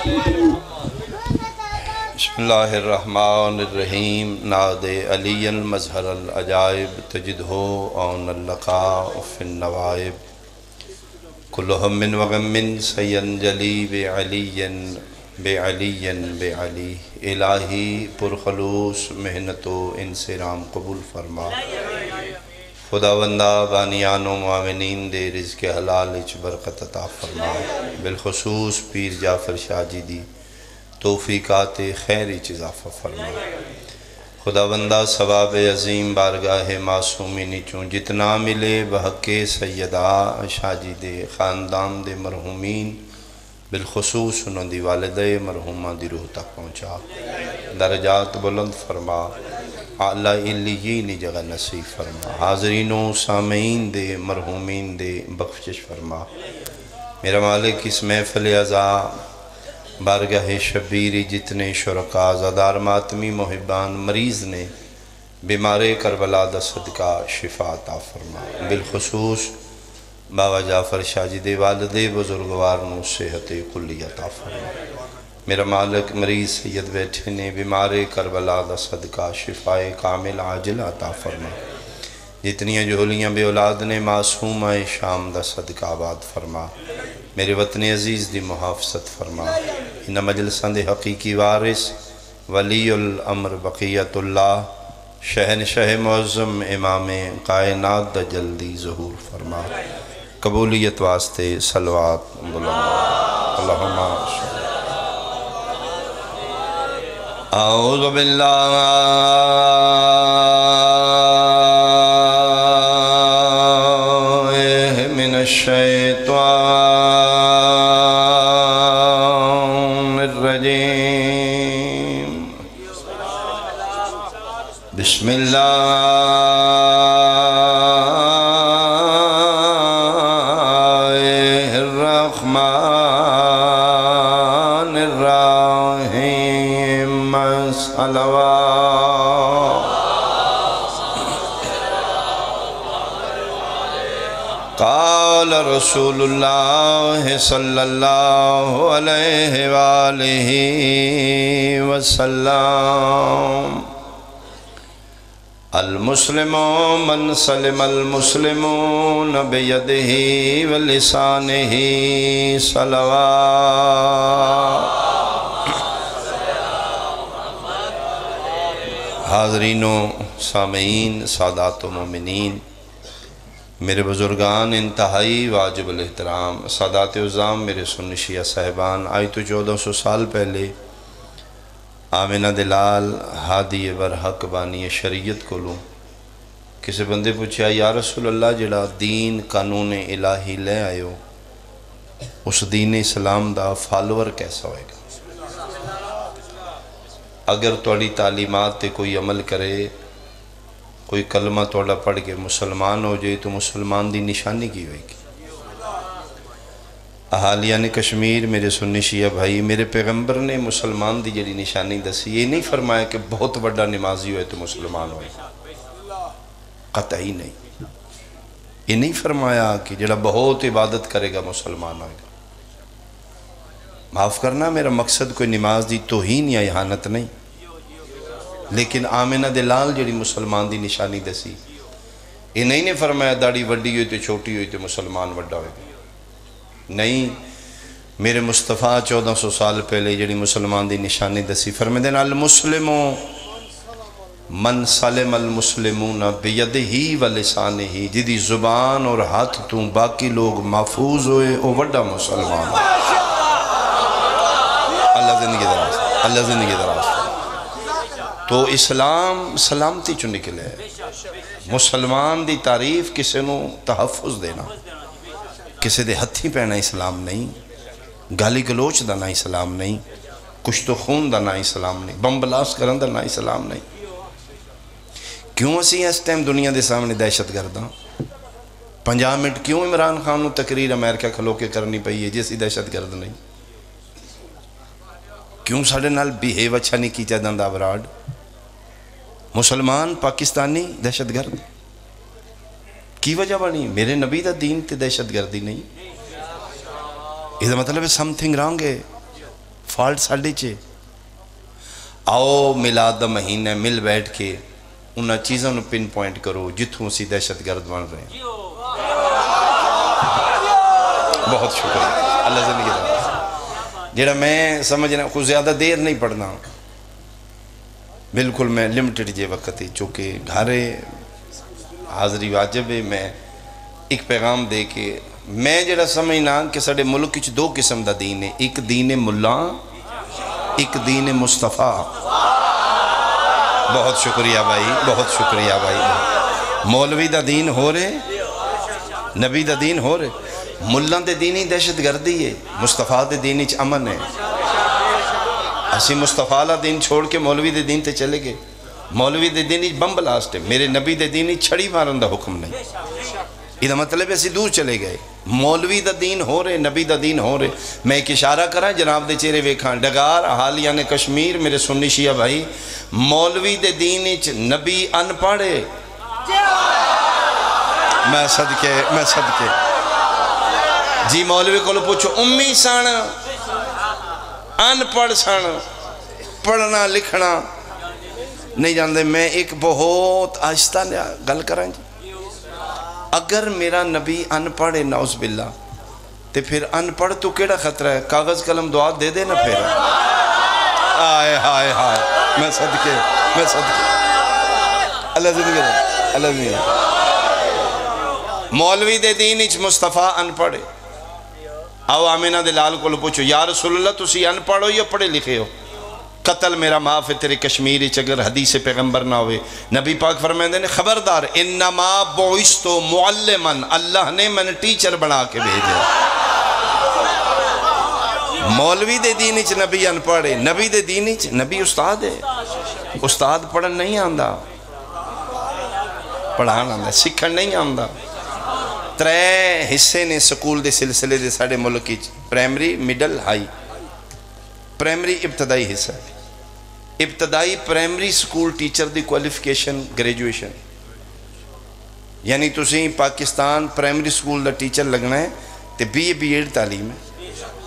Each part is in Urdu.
بسم اللہ الرحمن الرحیم ناد علی المظہر العجائب تجدہ اون اللقاء فی النوائب کل ہم وغم سینجلی بعلی بعلی بعلی الہی پرخلوص محنت و انصرام قبول فرما خداوندہ بانیان و معاونین دے رزق حلال اچ برکت عطا فرما بالخصوص پیر جعفر شاہ جی دی توفیقات خیر اچ اضافہ فرما خداوندہ ثواب عظیم بارگاہ معصومین چوں جتنا ملے بحق سیدہ شاہ جی دے خاندان دے مرحومین بالخصوص انہوں دی والدہ مرحومہ دی روح تک پہنچا درجات بلند فرما اعلی علیین جگہ نصیب فرما حاضرین و سامعین دے مرحومین دے بخشش فرما میرا مالک اس محفل عزا بارگاہ شبیری جتنے شرکا زدار ماتمی محبان مریض نے بیمار کربلا دا صدقہ شفا عطا فرما بالخصوص بابا جعفر شاہ جی دے والدے بزرگوار نو صحت کلی عطا فرما میرا مالک مریض سید بیٹھے نے بیمار کربلا دا صدقہ شفا کامل عاجل عطا فرما جتنی جھولیاں بے اولاد نے معصومہ شام دا صدقہ آباد فرما میرے وطن عزیز دی محافظت فرما ان مجلسان دے حقیقی وارث ولی الامر بقیت اللہ شہنشاہ معظم امام کائنات دا جلدی ظہور فرما قبولیت واسطے صلوات بلند اللہم اعوذ باللہ من الشیطان بسم اللہ الرحمن الرحیم صلوات قال رسول اللہ صلی اللہ علیہ وآلہ وسلم المسلم من سلم المسلمون بیدہ ولسانہ صلوات حاضرین و سامعین سادات و مومنین میرے بزرگان انتہائی واجب الاحترام سادات عظام میرے سنی شیعہ صاحبان آئی تو 1400 سال پہلے آمینہ دلال ہادی برحق بانی شریعت کو لوں کسی بندے پوچھا یا رسول اللہ جڑا دین قانون الہی لے آئے ہو اس دین اسلام دا فالور کیسا ہوئے گا اگر توڑی تعلیمات تے کوئی عمل کرے کوئی کلمہ توڑا پڑھ کے مسلمان ہو جائے تو مسلمان دی نشانی کی ہوئے گی اہالیان کشمیر میرے سنی شیعہ بھائی میرے پیغمبر نے مسلمان دی جڑی نشانی دسی یہ نہیں فرمایا کہ بہت بڑا نمازی ہوئے تو مسلمان ہوئے قطعی نہیں یہ نہیں فرمایا کہ جڑا بہت عبادت کرے گا مسلمان ہوئے گا معاف کرنا میرا مقصد کوئی نماز دی توہین یا احانت نہیں لیکن آمینہ دلال جڑی مسلمان دی نشانی دسی یہ نہیں فرمایا داڑھی وڈی ہوئی تو چھوٹی ہوئی تو مسلمان وڈا ہوئے گا نہیں میرے مصطفیٰ 1400 سال پہلے جڑی مسلمان دی نشانی دسی فرمائے دینا المسلم من سلم المسلمون بیدہی و لسانہی جدی زبان اور ہاتھ تو باقی لوگ محفوظ ہوئے او وڈا مسلمان اللہ زندگی دراز اللہ زندگی دراز تو اسلام سلامتی چو نکلے مسلمان دی تعریف کسی نو تحفظ دینا کسی دے ہتھی پہنا اسلام نہیں گالی گلوچ دا نہ اسلام نہیں کشت و خون دا نہ اسلام نہیں بم بلاس کرن دا نہ اسلام نہیں کیوں اسی اس ٹائم دنیا دے سامنے دہشت گرداں 50 منٹ کیوں عمران خان نو تقریر امریکہ کھلو کے کرنی پئی ہے جیسی دہشت گرد نہیں کیوں ساڑھے نال بیہیو اچھا نہیں کی چاہدان دا براڈ مسلمان پاکستانی دہشت گرد کی وجہ بنی میرے نبی دا دین تے دہشت گردی نہیں یہ مطلب ہے سم تھنگ رانگ ہے فالٹ ساڑھے چھے آؤ میلاد دا مہینہ مل بیٹھ کے انہاں چیزوں نے پن پوائنٹ کرو جتھوں اسی دہشت گرد بن رہے ہیں. بہت شکریہ اللہ زندگی دے. جڑا میں سمجھنا کوئی زیادہ دیر نہیں پڑھنا بالکل میں لمٹڈ جے وقت ہی چونکہ گھارے حاضری واجب ہے. میں ایک پیغام دے کے میں جڑا سمجھنا کہ ساڑے ملک کچھ دو قسم دا دین ہے. ایک دین ملا ایک دین مصطفیٰ. بہت شکریہ بھائی بہت شکریہ بھائی. مولوی دا دین ہو رہے نبی دا دین ہو رہے. ملان دے دینی دہشت گردی ہے مصطفیٰ دے دینی چ امن ہے. اسی مصطفیٰ لا دین چھوڑ کے مولوی دے دین تے چلے گئے. مولوی دے دینی بم بلاسٹ ہے. میرے نبی دے دینی چھڑی مارن دا حکم نہیں. یہ مطلب ہے اسی دور چلے گئے. مولوی دا دین ہو رہے نبی دا دین ہو رہے. میں ایک اشارہ کرا جناب دے چہرے ویکھاں ڈگار حالیان کشمیر میرے سنی شیعہ بھائی مولوی دے دین اچ نبی ان پڑھے. میں صدقے جی مولوی کو پوچھو امی سان ان پڑھ سان پڑھنا لکھنا نہیں جاندے. میں ایک بہت آہستہ گل کریں جی. اگر میرا نبی ان پڑھے نعوذ باللہ تے پھر ان پڑھ تو کیڑا خطرہ ہے. کاغذ قلم دعا دے دے نا پھر. آئے ہائے ہائے میں صدقے اللہ زندگی دے اللہ زندگی دے. مولوی دے دین اچ مصطفیٰ ان پڑھے. آؤ آمینہ دے لال کو پوچھو یا رسول اللہ تسی ان پڑھو یا پڑھے لکھے ہو. قتل میرا معاف ہے تیرے کشمیری چگر حدیث پیغمبر نہ ہوئے. نبی پاک فرمائیں نے خبردار انما بعثتو معلمن اللہ نے من ٹیچر بنا کے بھیجے. مولوی دے دین اچ نبی ان پڑھے نبی دے دین اچ نبی استاد ہے. استاد پڑھن نہیں آندہ پڑھان آندہ سکھن نہیں آندہ. ترے حصے نے سکول دے سلسلے دے ساڑے ملکی پرائمری مڈل ہائی. پرائمری ابتدائی حصہ ابتدائی پرائمری سکول ٹیچر دی کوالیفیکیشن گریجویشن یعنی تسی Pakistan primary school the teacher لگنا ہے تے بی اے بی ایڈ تعلیم ہے.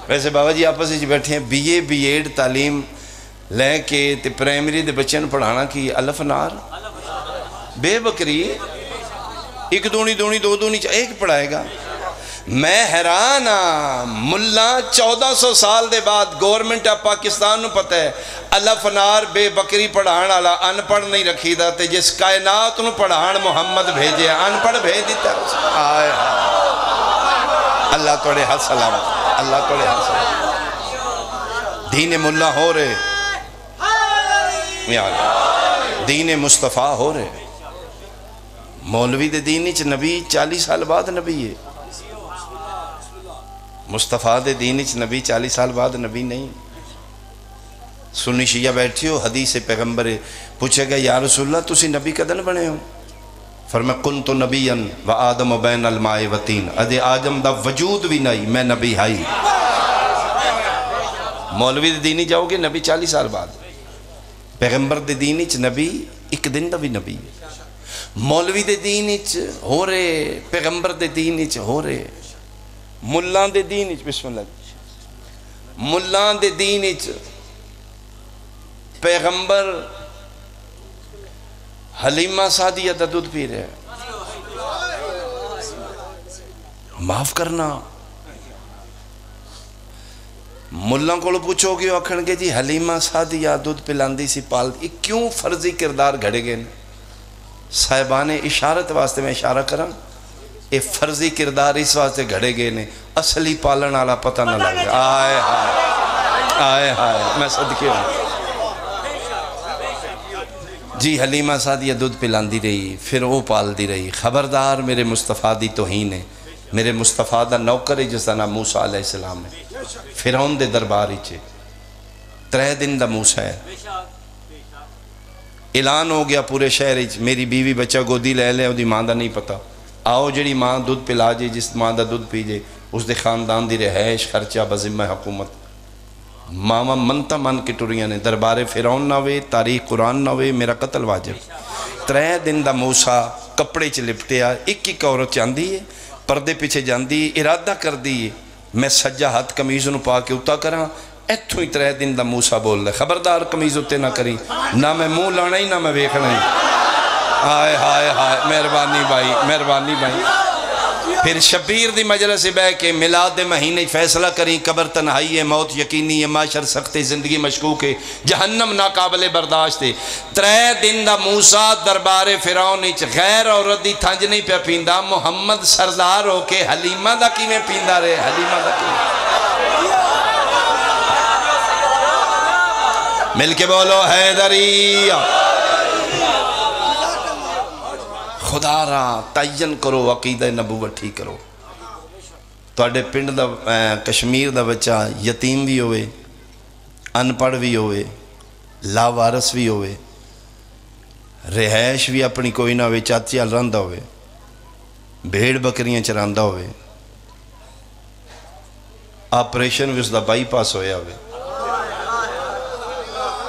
ویسے بابا جی آپس ہی بیٹھے ہیں بی اے بی ایڈ تعلیم لے کے تے پرائمری دے بچے پڑھانا کی الف نار بے بکری ایک دونی دو دونی ایک پڑھائے گا. میں حیران ہاں ملا 1400 سال دے بعد گورنمنٹ آف پاکستان نو پتہ ہے الف نار بے بکری پڑھان والا ان پڑھ نہیں رکھی دا تے جس کائنات نو پڑھان محمد بھیجے ان پڑھ بھیج دیتا ہے. آئے اللہ توڑے حد سلامت اللہ توڑے حد سلامت. دین ملا ہو رہے دین مصطفیٰ ہو رہے. مولوی دے دین اچ نبی 40 سال بعد نبی ہے. مصطفیٰ دے دین اچ نبی 40 سال بعد نبی نہیں. سنی شیعہ بیٹھی ہو حدیث پیغمبر پوچھے گا یا رسول اللہ تسی نبی کدن بنے ہو. فرمایا کنت نبیاً و آدم بین الماء و تین ادھے آدم دا وجود بھی نہیں میں نبی ہائی. مولوی دے دینی جاؤ گے نبی 40 سال بعد. پیغمبر دے دینی چ نبی ایک دن دا بھی نبی. مولوی دے دینی چ ہو رہے پیغمبر دے دینی چ ہو رہے. ملان دے دینی چ بسم اللہ ملان دے دینی چ پیغمبر حلیمہ سعدیہ دا دودھ پی رہے. معاف کرنا ملان کو پوچھو گے آکھن گے جی حلیمہ سعدیہ دودھ پلاندی سی پال دی کیوں فرضی کردار گھڑے گئے. صاحبان اشارت واسطے میں اشارہ کروں اے فرضی کردار اس واسطے گھڑے گئے نے اصلی پالن والا پتہ نہ لگے. آئے ہائے آئے ہائے میں صدقے ہوں جی. حلیمہ سعدیہ دودھ پلاندی رہی پھر وہ پالدی رہی. خبردار میرے مصطفیٰ دی توہین ہے. میرے مصطفیٰ دا نوکر ہے جس دا نام موسیٰ علیہ السلام ہے. فرعون دے درباری چھے 3 دن دا موسیٰ ہے. اعلان ہو گیا پورے شہر میری بیوی بچہ گودی لے لے وہ دی ماں دا نہیں پتا. آؤ جڑی ماں دودھ پلا جے جس ماں دا دودھ پی جے اس دے خاندان دی رہائش خرچہ بذمہ حکومت. ماما منتا من کے ٹوریاں نے دربار فرعون نہ ہوئے تاریخ قرآن نہ ہوئے میرا قتل واجب. 3 دن دا موسیٰ کپڑے چ لپٹیا ایک عورت چاندی ہے پردے پیچھے جاندی ارادہ کر دی میں سجا ہاتھ کمیز نو پا کے اتا کراں ایتھوں ہی 3 دن دا موسیٰ بول دے خبردار قمیض اتے نہ کری نہ میں منہ لانا ہی نہ میں ویکھنا ہی ہائے ہائے ہائے مہربانی بھائی مہربانی بھائی پھر شبیر دی مجلس سے بہ کے میلاد دے مہینے فیصلہ کریں قبر تنہائی ہے موت یقینی ہے معاشر سخت زندگی مشکوک ہے جہنم ناقابل برداشت ہے 3 دن دا موسیٰ دربار فرعون وچ غیر عورت دی تھنج نہیں پہ پیندا محمد سردار ہو کے حلیمہ دا کیویں پیندا رہے حلیمہ دا کیویں مل کے بولو حیدری خدا را تعین کرو عقیدہ نبوت ٹھیک کرو تواڈے پنڈ دا کشمیر دا بچہ یتیم بھی ہوئے ان پڑھ بھی ہوئے لاوارس بھی ہوئے رہائش بھی اپنی کوئی نہ ہوئے چاچی ال رہندا ہوئے بھیڑ بکریاں چراندا ہوئے آپریشن بھی اس دا بائی پاس ہویا ہوئے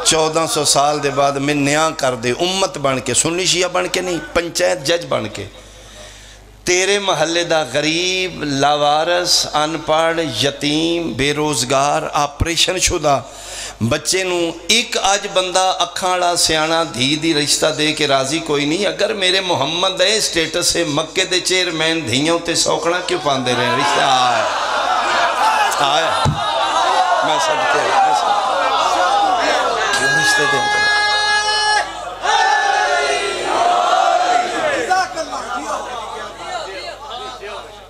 1400 سال دے بعد میں نیاں کر دے امت بن کے سنی شیعہ بن کے نہیں پنچایت جج بن کے تیرے محلے دا غریب لاوارس ان پڑھ یتیم بے روزگار آپریشن شدہ بچے نو ایک آج بندہ اکھاڑا سیانا دھی دی رشتہ دے کے راضی کوئی نہیں اگر میرے محمد دے سٹیٹس سے مکے دے چیئرمین دھیوں تے سوکڑا کیوں پاندے رہے رشتہ آئے میں صدقے کیوں رشتہ دے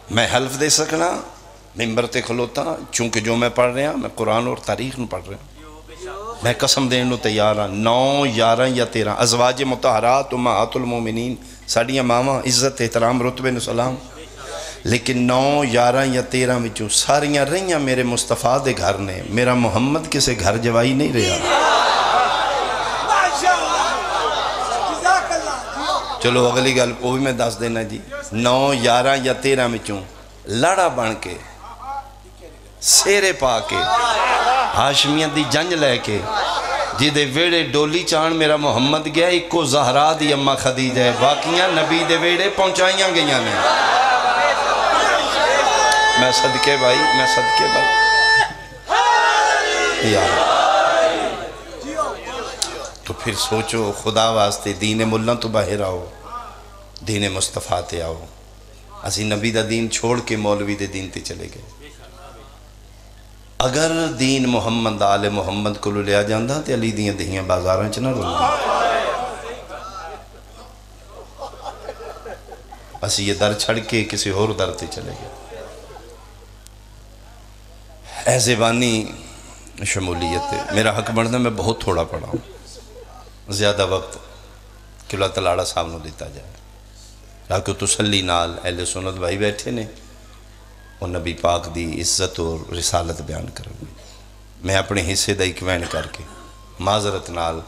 میں حلف دے سکنا ممبر تے کھلوتا چونکہ جو میں پڑھ رہا میں قرآن اور تاریخ نو پڑھ رہا میں قسم دین نو تیار ہاں 9 11 یا 13 ازواج مطہرات امہات المومنین ساڑیاں ماما عزت احترام رتبے نو سلام لیکن 9 11 یا 13 وچوں ساریاں رہیاں میرے مصطفیٰ دے گھر نے میرا محمد کسے گھر جوائی نہیں رہا چلو اگلی گل وہ بھی میں دس دینا جی 9 11 یا 13 وچوں لڑا بن کے سیرے پا کے ہاشمیاں دی جنج لے کے جی دے ویڑے ڈولی چان میرا محمد گیا ایک کو زہرا دی اممہ خدیجہ ہے باقیاں نبی دے ویڑے پہنچائیاں گئیاں نے میں صدقے بھائی میں صدقے بھائی یا تو پھر سوچو خدا واسطے دین ملہ تو باہر آؤ دین مصطفیٰ تے آؤ اسی نبی دا دین چھوڑ کے مولوی دے دین تے چلے گئے اگر دین محمد آل محمد کو لیا جاندہ تے علی دیاں دہیاں بازاراں چنا رول اسی یہ در چھڑ کے کسی اور در تے چلے گئے اے زبانی شمولیت ہے میرا حق بڑھنا میں بہت تھوڑا پڑھا ہوں زیادہ وقت کہ اللہ تعالیٰ صاحب نو دیتا جائے راکو تسلی نال اہل سنت بھائی بیٹھے نے اور نبی پاک دی عزت اور رسالت بیان کروں میں اپنے حصے دا اکوین کر کے معذرت نال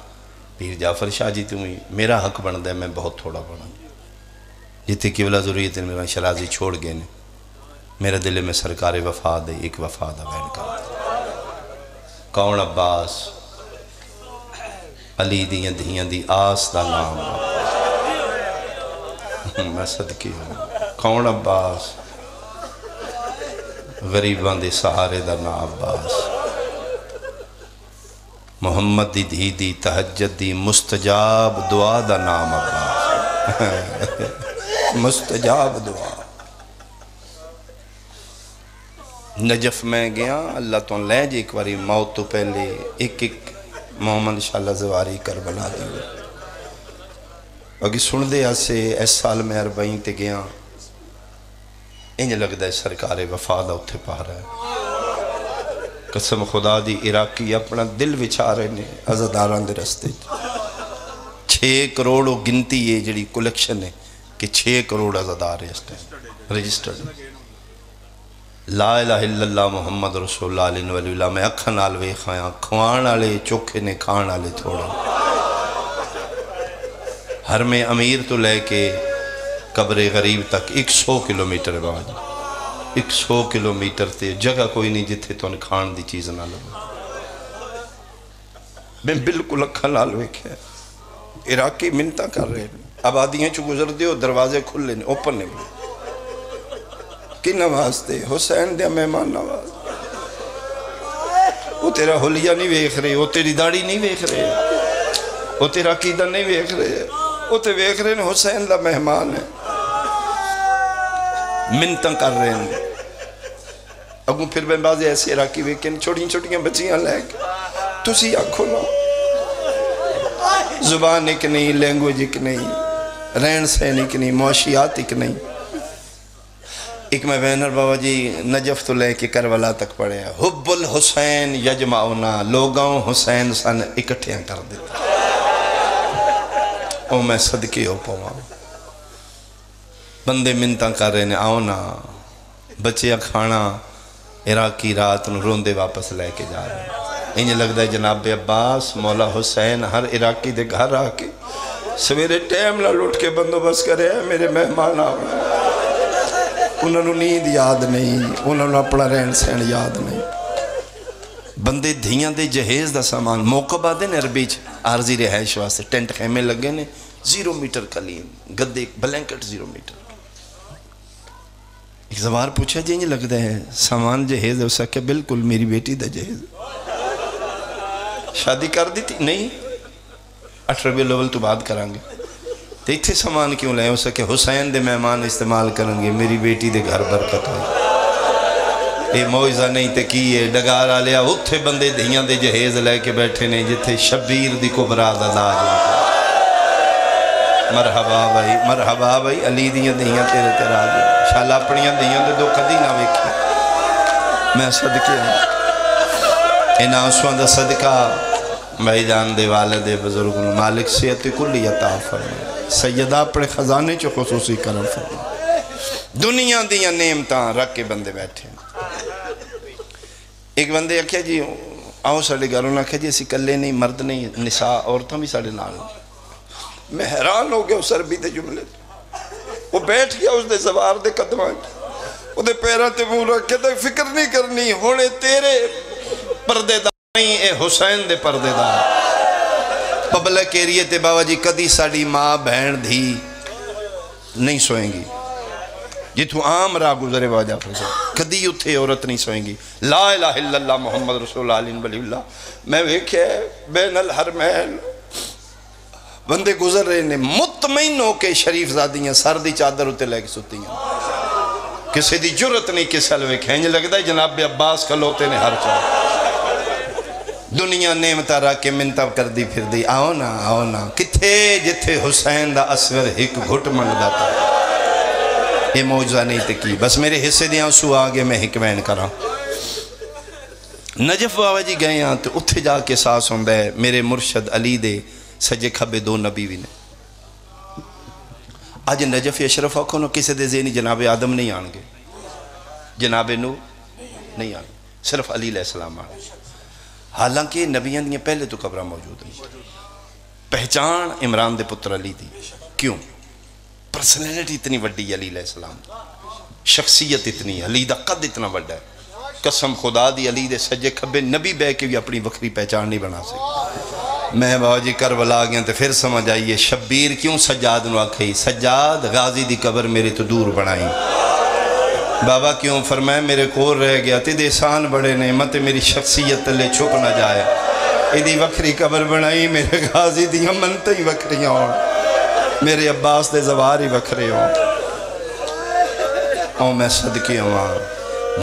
پیر جعفر شاہ جی تمہیں میرا حق بن دے میں بہت تھوڑا پڑھا جتنے قبلہ ضروریت میرا شرازی چھوڑ گئے نے میرے دل میں سرکار وفا دے ایک وفا دا بیان کر کون عباس علی دیاں دھیاں دی آس دا نام میں صدقی ہوں کون عباس غریبان دے سہارے دا نام عباس محمد دی دھی دی تہجد دی مستجاب دعا دا نام عباس مستجاب دعا نجف میں گیا اللہ تو لے جی ایک باری موت تو پہلے ایک محمد انشاءاللہ زواری کربلا دی اگی سن دے آسے اس سال میں 40 تے گیا انج لگ دے سرکار وفا دا اتھے پا رہا ہے قسم خدا دی عراقی اپنا دل وچھا رہے نے عزداران دے رستے 6 کروڑ گنتی ہے جڑی کلیکشن ہے کہ 6 کروڑ عزدار رجسٹرڈ لا الہ الا اللہ محمد رسول اللہ علیہ وآلہ میں اکھن آلوے خیاں کھوان آلے چوکھے نے کھان آلے تھوڑا ہر میں امیر تو لے کے قبر غریب تک 100 کلومیٹر بعد 100 کلومیٹر تے جگہ کوئی نہیں جتھے تو ان کھان دی چیز نہ لگا میں بالکل اکھن آلوے کیا عراقی منتہ کر رہے ہیں آبادیاں چو گزر دیو دروازے کھلے نے اوپن نے بلے کی نواز دے حسین دے مہمان نواز تیرا حلیہ نہیں ویکھ رہے، وہ تیری داڑھی نہیں ویکھ رہے، وہ تیرا عقیدہ نہیں ویکھ رہے، وہ تے ویکھ رہے ہیں حسین دا مہمان ہے، منتاں کر رہے ہیں۔ اگوں پھر میں بعض ایسے عراقی ویکھیں چھوٹیاں چھوٹیاں بچیاں لے کے تسی آکھو نا، زبان ایک نہیں، لینگویج ایک نہیں، رہن سہن ایک نہیں، معاشیات ایک نہیں۔ ایک میں بینر بابا جی نجف تو لے کے کربلا تک پڑھے ہیں، حب الحسین یجمعنا، لوگاں حسین سن اکٹھیاں کر دیتا، او میں صدقے ہو پاؤں، بندے منتاں کر رہے ہیں آؤ نا، بچے کھانا عراقی رات نو روندے واپس لے کے جا رہے ہیں۔ انہیں لگتا ہے جناب عباس مولا حسین ہر عراقی دے گھر آ کے سویرے ٹائم نہ لٹ کے بندوبست کرے ہیں میرے مہمان آ رہے ہیں، انہوں نے نیند یاد نہیں، انہوں نے اپنا رہن سہن یاد نہیں۔ بندے دھیاں دے جہیز دا سامان موقع بعد نے عربی عارضی رہائش واسطے ٹینٹ خیمے لگے نے، 0 میٹر قلیم گدے بلینکٹ 0 میٹر۔ ایک زوار پوچھا جی یہ لگتا ہے سامان جہیز ہے، اس کہ بالکل میری بیٹی دا جہیز، شادی کر دی تھی نہیں 8 ربیع الاول تو بعد کریں گے، تو اتھے سامان کیوں لائے؟ اس کہ حسین دے مہمان استعمال کریں گے، میری بیٹی دے گھر برکت ہوئی۔ یہ موعظہ نہیں تے کی ہے ڈگارا لیا، اتھے بندے دھیاں دے جہیز لے کے بیٹھے نے جتھے شبیر دی کبرا دا داج۔ مرحبا بھائی، مرحبا بھائی، علی دیاں دھیاں تیرے تیرا دے، شالا اپنیاں دھیاں دے دو کدی نہ ویکھی۔ میں صدقے ہوں ان آنسوان دا صدقہ بھائی جان دے والد بزرگ مالک صحت کلی عطا فرمائے، سیدہ اپنے خزانے چو خصوصی کرم فرمائے، دنیا دیاں نعمتاں رکھ کے بندے بیٹھے۔ ایک بندے آکھیا جی آؤ ساڑے گھروں نے آکھیا جی اسی کلے نہیں، مرد نہیں، نساء عورتوں بھی ساڑے نال۔ میں حیران ہو گیا اس عربی دے جملے، وہ بیٹھ گیا اس دے زوار دے قدمہ، وہ دے پیرہ تے منہ رکھ کے فکر نہیں کرنی، ہونے تیرے پردے دار نہیں، اے حسین دے پردے دار۔ پبلک ایریے تے بابا جی کدی ساڑی ماں بہن دھی نہیں سوئیں گی، جتوں عام راہ گزرے بابا جعفر صاحب کدی اتھے عورت نہیں سوئیں گی۔ لا الہ الا اللہ محمد رسول اللہ ولی اللہ۔ میں ویکھے بین الحرمین بندے گزر رہے ہیں مطمئن ہو کے شریف زادیاں سر دی چادر ہوتے لے کے سوتی ہیں، کسی دی جرت نہیں کسی حلوے کھینج لگتا ہے جناب عباس کھلوتے نے ہر چاہ دنیا نعمتہ رکھ کے منتب کر دی پھر دی۔ آؤ نا آؤ نا، کتھے جتھے حسین دا اسور ایک گھٹ منگ داتا ہے۔ یہ موجزہ نہیں تکی، بس میرے حصے دیاں سو آگے میں حکمین کرا۔ نجف بابا جی گئے ہیں تو اتھے جا کے ساس ہوندہ ہے میرے مرشد علی دے سجے کھبے 2 نبی بھی نے۔ آج نجف اشرف آکھو نا کسی دے ذہنی جناب آدم نہیں آنگے، جناب نو نہیں آنگے، صرف علی علیہ السلام آنگے۔ حالانکہ نبیان دیاں پہلے تو قبرہ موجود نہیں، پہچان عمران دے پتر علی دی۔ کیوں؟ پرسنالٹی اتنی وڈی علی علیہ السلام، شخصیت اتنی، علی دا قد اتنا وڈا ہے، قسم خدا دی علی دے سجے کھبے نبی بے کے بھی اپنی وکری پہچان نہیں بنا سکتے۔ میں بابا جی کربلا گیا تو پھر سمجھ آئیے شبیر کیوں سجاد نو آکھئی، سجاد غازی دی قبر میرے تو دور بنائی۔ بابا کیوں فرمائے میرے کور رہ گیا تیدے احسان بڑے نعمت میری شخصیت لے چھپ نہ جائے، ایدی وکری قبر بنائی میرے غازی دی منتیں ہی وکریاں ہوں، میرے عباس دے زوار ہی وکرے ہوں۔ اور میں صدقے ہوں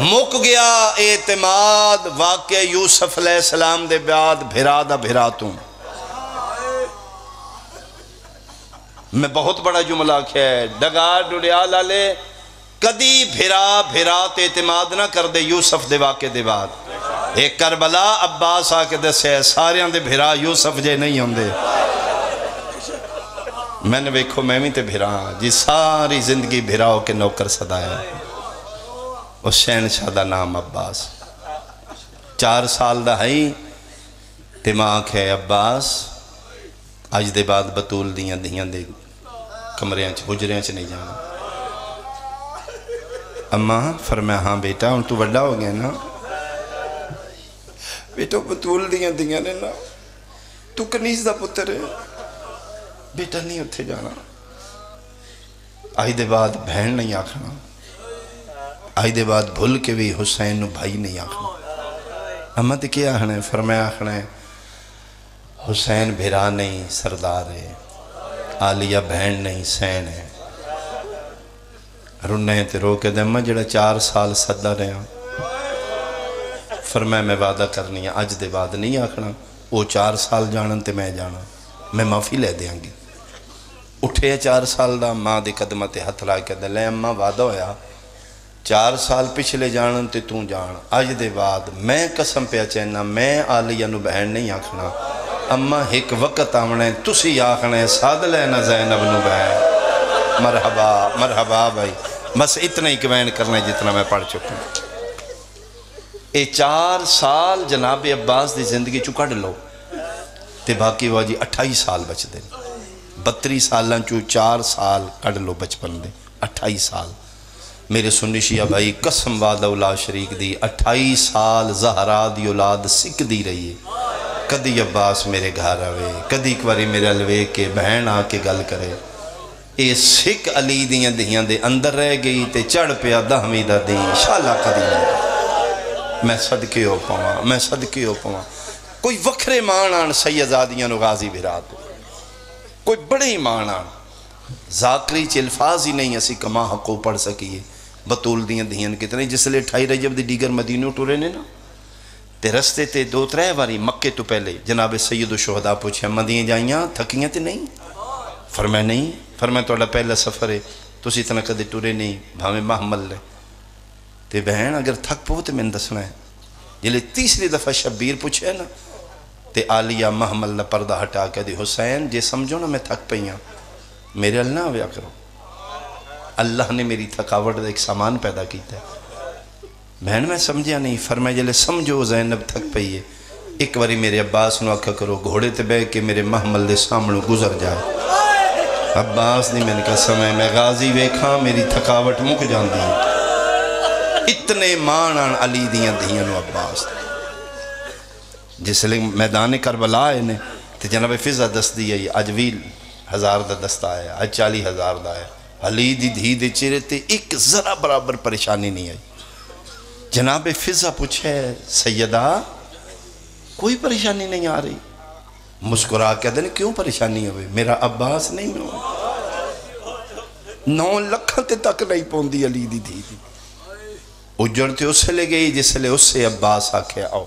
مک گیا اعتماد واقع یوسف علیہ السلام دے بعد بھرا دا بھراتوں۔ میں بہت بڑا جملہ کیا ہے، ڈگار ڈوڑیا لالے کدی بھرات اعتماد نہ کر دے یوسف دے واقع دے بعد۔ ایک کربلا عباس آکے دسے ساریاں دے بھرا یوسف جے نہیں ہوں دے۔ میں نے ویکھو میں بھی تے بھرا جی ساری زندگی بھراؤ کے نوکر صدایا، اس شہنشاہ دا نام عباس، 4 سال دا ہی دماغ ہے عباس آج دے بعد بطول دیاں دے کمریاں حجریاں نہیں جانا۔ اماں فرمایا ہاں بیٹا ان تو وڈا ہو گیا نا بیٹا، بطول دیاں نے نا تو کنیز دا پتر ہے بیٹا، نہیں اتھے جانا۔ آج دے بعد بہن نہیں آکھنا، آج دے بعد بھول کے بھی حسین نو بھائی نہیں آکھنا۔ اماں تے کیا آخنا ہے؟ فرمایا آخنا ہے حسین بھرا نہیں سردار ہے، عالیہ بہن نہیں سین ہے۔ رنے تے رو کے دے اماں جڑا 4 سال صدا رہے ہیں، فرمایا میں وعدہ کرنی ہے اج دے بعد نہیں آکھنا وہ 4 سال جانن تے میں جانا، میں معافی لے دیاں گی۔ اٹھے 4 سال دا ماں دے قدمہ تے ہتھ لا کے دے لے اماں وعدہ ہویا 4 سال پچھلے جانن تے توں جان، اج دے بعد میں قسم پہ چہنا میں عالیہ نو بہن نہیں آکھنا، اماں ایک وقت آمنے تسی آکھنے ساد لینا زینب نو بہن۔ مرحبا مرحبا بھائی، بس اتنا ہی کوین کرنا جتنا میں پڑھ چکا ہوں۔ اے 4 سال جناب عباس دی زندگی چکڑ لو تے باقی واجی 28 سال بچ دے، 32 سالاں چو 4 سال کڑ لو بچپن دے، 28 سال۔ میرے سنی شیعہ بھائی قسم وعدہ اولاد شریک دی 28 سال زہرا دی اولاد سکھ دی رہی ہے۔ کدی عباس میرے گھر آوے، کدی ایک باری میرے الوے کے بہن آ کے گل کرے، اے سکھ علی دیاں دہیاں دے اندر رہ گئی تے چڑھ پیا 10ویں دا دی انشاءاللہ کدی نہیں۔ میں صدقے ہو پاواں، میں صدقے ہو پاواں۔ کوئی وکھرے مان آن سیدزادیاں نو غازی بھرا دو، کوئی بڑے مان آن ذاکری چ الفاظ ہی نہیں اسی کما حقو پڑھ سکیے۔ بطول دیاں دہیاں کتنے جس لئے 28 رجب دی دیگر مدینوں ٹورے نے نا تے رستے تے 2-3 باری مکے تو پہلے جناب سید الشہداء پوچھے مدینہ جائیاں تھکیاں تے نہیں؟ فرمایا نہیں۔ فرمایا توڑا پہلا سفر ہے تسی اتنا کدے ٹورے نہیں بھامے محمل لے تے بہن اگر تھک پو تے میں دسنا ہے۔ جلے تیسری دفعہ شبیر پوچھے نا تے عالیہ محمل دا پردہ ہٹا کے دی حسین جے سمجھو نا میں تھک پئیاں میرے اللہ نہ ہویا کرو، اللہ نے میری تھکاوٹ دا ایک سامان پیدا کیتا ہے۔ بہن میں سمجھیا نہیں۔ فرمایا جلے سمجھو زینب تھک پئی ہے ایک باری میرے عباس نو آکھا کرو گھوڑے تے بے کے میرے محمل دے سامنے گزر جائے۔ عباس نے میں نے کہا سمے میں غازی ویکھاں میری تھکاوٹ مک جان دی، اتنے مانان علی دیاں دہیاں نو عباس جس لئے میدان کربلا آئے نے تے جناب فضا دست دی ہے اج 20,000 دا دست آیا اج 40,000 دا ہے۔ علی دی دھی دے چہرے تے ایک ذرا برابر پریشانی نہیں آئی۔ جناب فضا پوچھے سیدہ کوئی پریشانی نہیں آ رہی؟ مسکرا کے دن کیوں پریشانی ہوئے؟ میرا عباس نہیں میں 9 لکھاں تے تک نہیں پوندی علی دی دھی دی اجڑتے اس سے لے گئی جس لئے اس سے عباس آکھے آؤ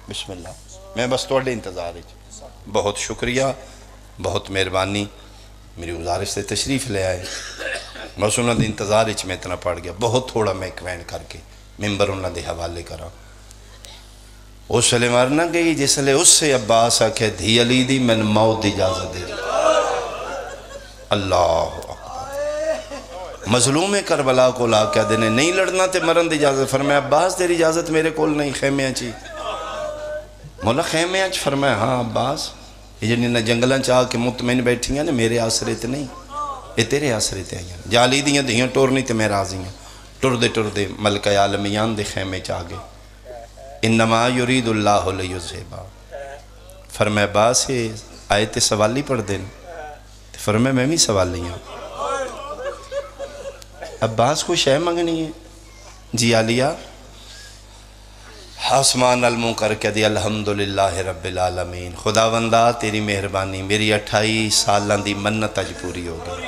بسم اللہ میں بس توڑے انتظار ہے۔ بہت شکریہ، بہت مہربانی، میری گزارش سے تشریف لے آئے، بس انہوں نے انتظار میں اتنا پڑ گیا، بہت تھوڑا میں کوین کر کے ممبر انہوں نے حوالے کرا۔ اس لئے مرنا گئی جس لئے اس سے عباس آکھے دھی علی دی میں موت دی اجازت دے۔ اللہ مظلوم کربلا کو لا کے دینے نہیں لڑنا تے مرن دی اجازت۔ فرمایا عباس تیری اجازت میرے کول نہیں خیمے چی مولا خیمے آج؟ فرمایا ہاں عباس یہ جنہیں جنگلیں چاہ کے مطمئن بیٹھی ہیں میرے آسرے تے نہیں یہ تیرے آسرے تے آئیں جالی دیاں دہیاں ٹورنی تے میں راضی ہیں۔ ٹر دے ملکہ عالمیان دے خیمے چاہ گئے انما یرید اللہ لیذہبا۔ فرمایا عباس آئے تے سوالی پڑھ دیں؟ فرمایا میں بھی سوالی ہوں۔ عباس کو شے منگنی ہے؟ جی عالیہ آسمان الموں کر کے دی الحمدللہ رب العالمین خداوندہ تیری مہربانی میری 28 سالان دی منت اج پوری ہو گئی۔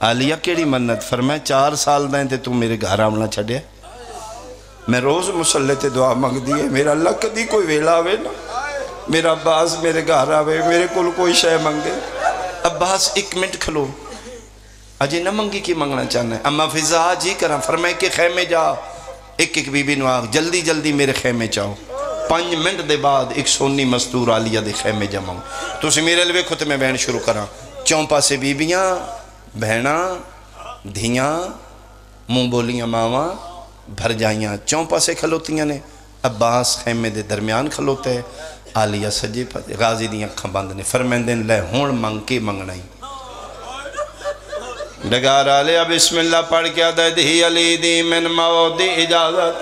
عالیہ کیڑی منت؟ فرمایا 4 سال دائیں تے تم میرے گھر آمنا چھڑے میں روز مسلح تے دعا مانگ دیئے میرا اللہ کدی کوئی ویلا آوے نا میرا عباس میرے گھر آوے میرے کول کوئی شے منگے۔ عباس 1 منٹ کھلو اجے نہ منگی کی منگنا چاہنا ہے؟ اما فضا جی کرا۔ فرمائے کہ خیمے جا ایک بی بی نو آگ جلدی جلدی میرے خیمے چاہو 5 منٹ دے بعد ایک سونی مستور عالیہ دے خیمے جمعوں تو اسی میرے لئے خود میں بہن شروع کرا چون پاسے بی بیاں بہناں دھیاں موں بولیاں ماواں بھر جائیاں چون پاسے کھلوتیاں نے۔ عباس خیمے دے درمیان کھلوتے عالیہ سجے پاسے غازی دیاں کھاں بند نے۔ فرمیندن لے ہون منگ کے منگنائی ڈگار آلیا بسم اللہ پڑھ کیا دے دھی علی دی من موت دی اجازت۔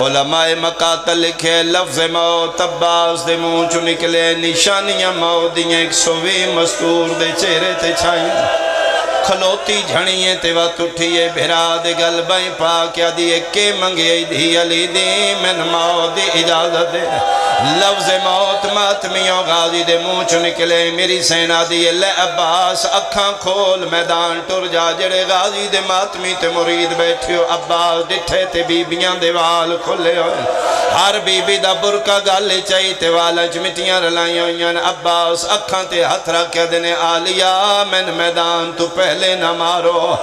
علماء مقاتل لکھے لفظ موت عباس دے منہ چو نکلے نشانیاں موت دیاں 120 مستور دے چہرے تے چھائیں کھلوتی جھڑیے تے وقت اٹھیے بھرا دے گل بائیں پا کیا دیئے کہ منگے دی علی دی من موت دی اجازت دے لفظ موت ماتمیوں غازی دے منہ چ نکلے میری سینا دیئے لے عباس اکھاں کھول میدان ٹر جا جڑے غازی دے ماتمی تے مرید بیٹھیو عباس ڈٹھے تے بیبیاں دے وال کھلے ہوئے ہر بیبی دا برکا گالے چاہی تے والا جمٹیاں رلائیں ہوئیں عباس اکھاں تے ہتھ رکھے دینے آلیا من میدان تو پہلے نہ مارو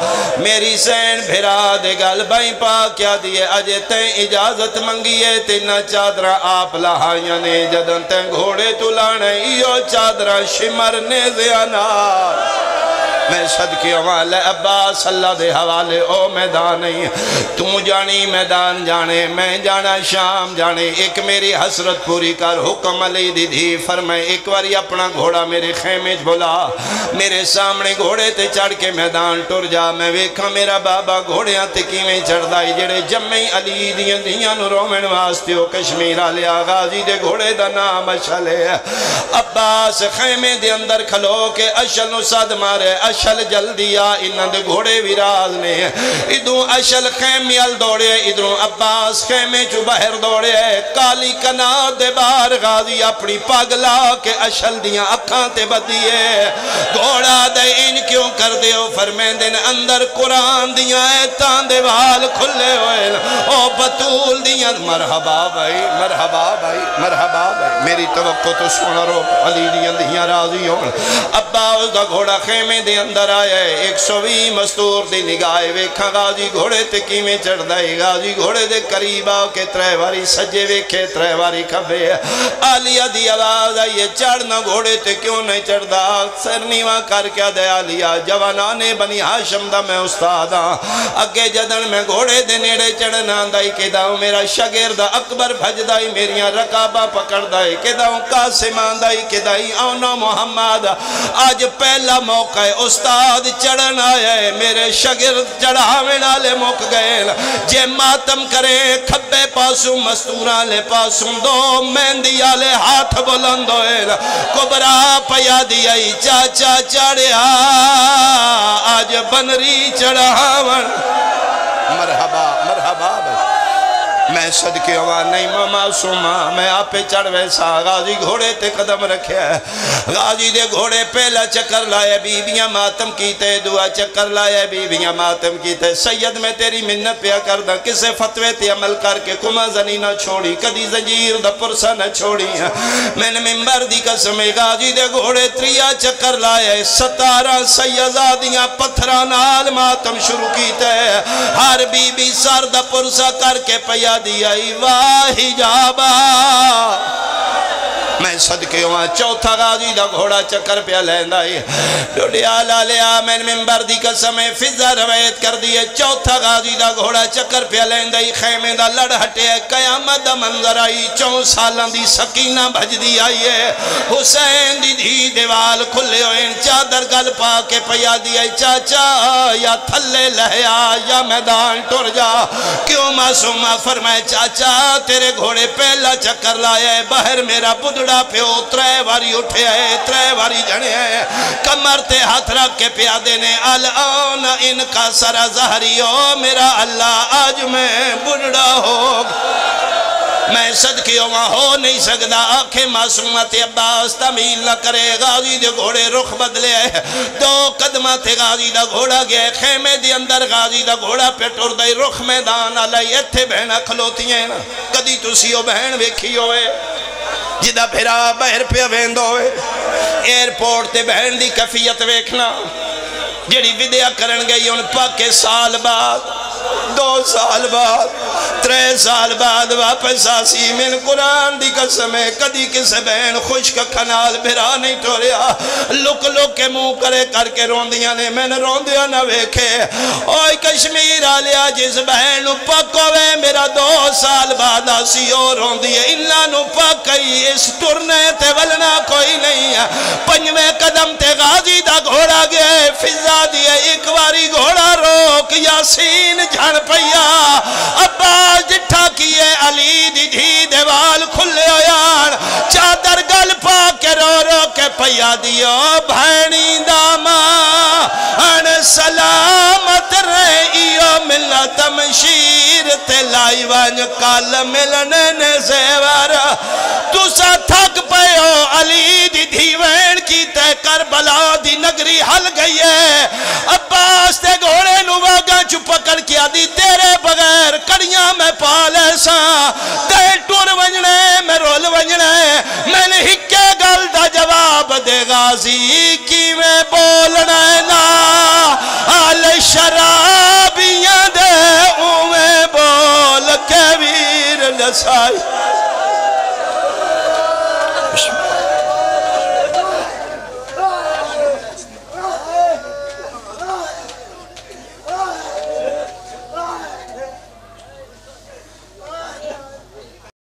میری سین بھرا دے گل بائیں پا کیا دیئے اجے تین اجازت منگیے تے نہ چادرہ آپ لہائیں نے جدن تین گھوڑے تو لانے ایو چادرہ شمرنے زیانار میں صدقی عوالِ عباس اللہ دے حوالے او میدان نہیں تم جانی میدان جانے میں جانا شام جانے ایک میری حسرت پوری کر حکم علی دی دی فرمائے ایک واری اپنا گھوڑا میرے خیمے بھلا میرے سامنے گھوڑے تے چڑھ کے میدان ٹر جا میں ویکھا میرا بابا گھوڑیاں تے کیویں چڑھدائی جڑے جمعی علی دیاں نو رومن واسطے او کشمیر آلیا غازی دے گھوڑے دا نام اشل ہے عباس خیمے دے اندر کھلو کے اشل نو صد مارے اشل جلدی آ انہاں دے گھوڑے ویراز نے ادھوں اشل خیمیال دوڑے ادھوں عباس خیمے چو باہر دوڑے کالی کناد دے بار غازی اپنی پاگلا کے اشل دیاں اکھاں تے بدیے گھوڑا دے ان کیوں کر دے او فرمین دن اندر قرآن دیاں ایتان دے وال کھلے ہوئے او بطول دیاں مرحبا بھائی مرحبا بھائی مرحبا بھائی میری توقع تو سونا رو علی دیاں راضی ہوں عباس دا گھوڑا خیمے دے اندر آیا ہے 120 مستور دی نگاہ ویکھا غازی گھوڑے تے کیویں چڑھ دائی غازی گھوڑے دے قریب آ کے ترے واری سجے ویکھے ترے واری کھبے آلیہ دی آواز آئیے چڑھنا گھوڑے تے کیوں نہیں چڑھ دا سر نیواں کر کیا دے آلیہ جوانانے بنی ہاشم دا میں استاد ہاں اگے جدن میں گھوڑے دے نیڑے چڑھنا دائی کہ داؤں میرا شگرد اکبر بھج دائی میریاں رکابہ پکڑ دائی کہ داؤں قاسمان دائی کہ دائی آنا محمد آج پہلا موقع ہے استاد چڑھن آئے میرے شگرد چڑھاویں آلے مک گئے جے ماتم کرے کھبے پاسوں مستورہ لے پاسوں دو مہندی آلے ہاتھ بلند ہوئے کبرا پیا دیائی چاچا چڑھیا آج بنری چڑھاون مرحبا مرحبا میں صدقے ہوا نہیں معصومہ میں آپ پہ چڑھ ویسا غازی گھوڑے تے قدم رکھے غازی دے گھوڑے پہلا چکر لائے بیبیاں ماتم کیتے دعا چکر لائے بیبیاں ماتم کیتے سید میں تیری منت پیا کر دا کسے فتوے تے عمل کر کے کما زنی نہ چھوڑی کدی زنجیر دا پرسا نہ چھوڑی میں نے ممبر دی قسم غازی دے گھوڑے تریا چکر لائے 17 سیزادیاں پتھران آل ماتم شروع کیتے ہر بی بی سر دا پرسا کر کے پیا دیائی واہی جابا میں صدقے ہوا چوتھا غازی دا گھوڑا چکر پہ لیندائی ڈوڑیا لالیا میں ممبر دی قسم فضا روایت کر دیئے چوتھا غازی دا گھوڑا چکر پہ لیندائی خیمے دا لڑ ہٹے قیامت دا منظر آئی 4 سالان دی سکینہ بھج دی آئیے حسین دی دی دیوال کھلے ہوئے چادر گل پا کے پیا دیائی چاچا یا تھلے لہیا یا میدان ٹر جا کیوں معصومہ فرمائے چاچا تیرے گھوڑے پہلا چکر لائے باہر میرا بدڑا پہ ترے واری اٹھے ہے ترے واری جنے ہے کمر تے ہاتھ رکھ کے پیا دینے الان ان کا سرا ظہری ہو میرا اللہ آج میں بڑھڑا ہوگا میں صدقی ہو نہیں سکتا آنکھیں معصومت عباس تمیل نہ کرے غازی دے گھوڑے رخ بدلے 2 قدمہ تھے غازی دا گھوڑا گئے خیمے دے اندر غازی دا گھوڑا پہ ٹر دائی رخ میدان آلائی ایتھے بہنہ کھلوتی ہیں کدی تسیو بہن ویکھی ہوئے جدہ پھرا بہر پہ ویندو ہوئے ایرپورٹ تے بہن دی کفیت ویکھنا جڑی ویڈیا کرن گئی ان پاکے سال بعد 2 سال بعد 3 سال بعد واپس آسی من قرآن دی قسم ہے کدی کسے بہن خوشک کھنال بھرا نہیں ٹوریا لک لک کے منہ کرے کر کے روندیاں نے میں نے روندیاں نہ ویکھے اوہ کشمیر آلیا جس بہن نو پکوے میرا 2 سال بعد آسی اور روندیے انہاں نو پکئی اس ٹرنے تے ولنا کوئی نہیں 5ویں قدم تے غازی دا گھوڑا گئے فضا دیئے ایک واری گھوڑا روک یاسین جھن پیا عباس جٹھا کیے علی دی دھی دیوال کھلے ہویان چادر گل پا کے رو رو کے پیا دیو بھینی داما ہن سلامت رہیو ملت مشیر تے لائی وانج کال ملنے نے زیور تسا تھک پیو علی دی دھیوین کی تے کربلا دی نگری حل گئی ہے عباس تے گھوڑے نواغا چپکڑ کیا دی تیرے بغیر کڑیاں میں پالے ساں تے ٹور ونجنے میں رول ونجنے میں نے ہکے گل دا جواب دے غازی کی میں بولنا نا آل شرابیاں دے اوے بول کے ویر لسائی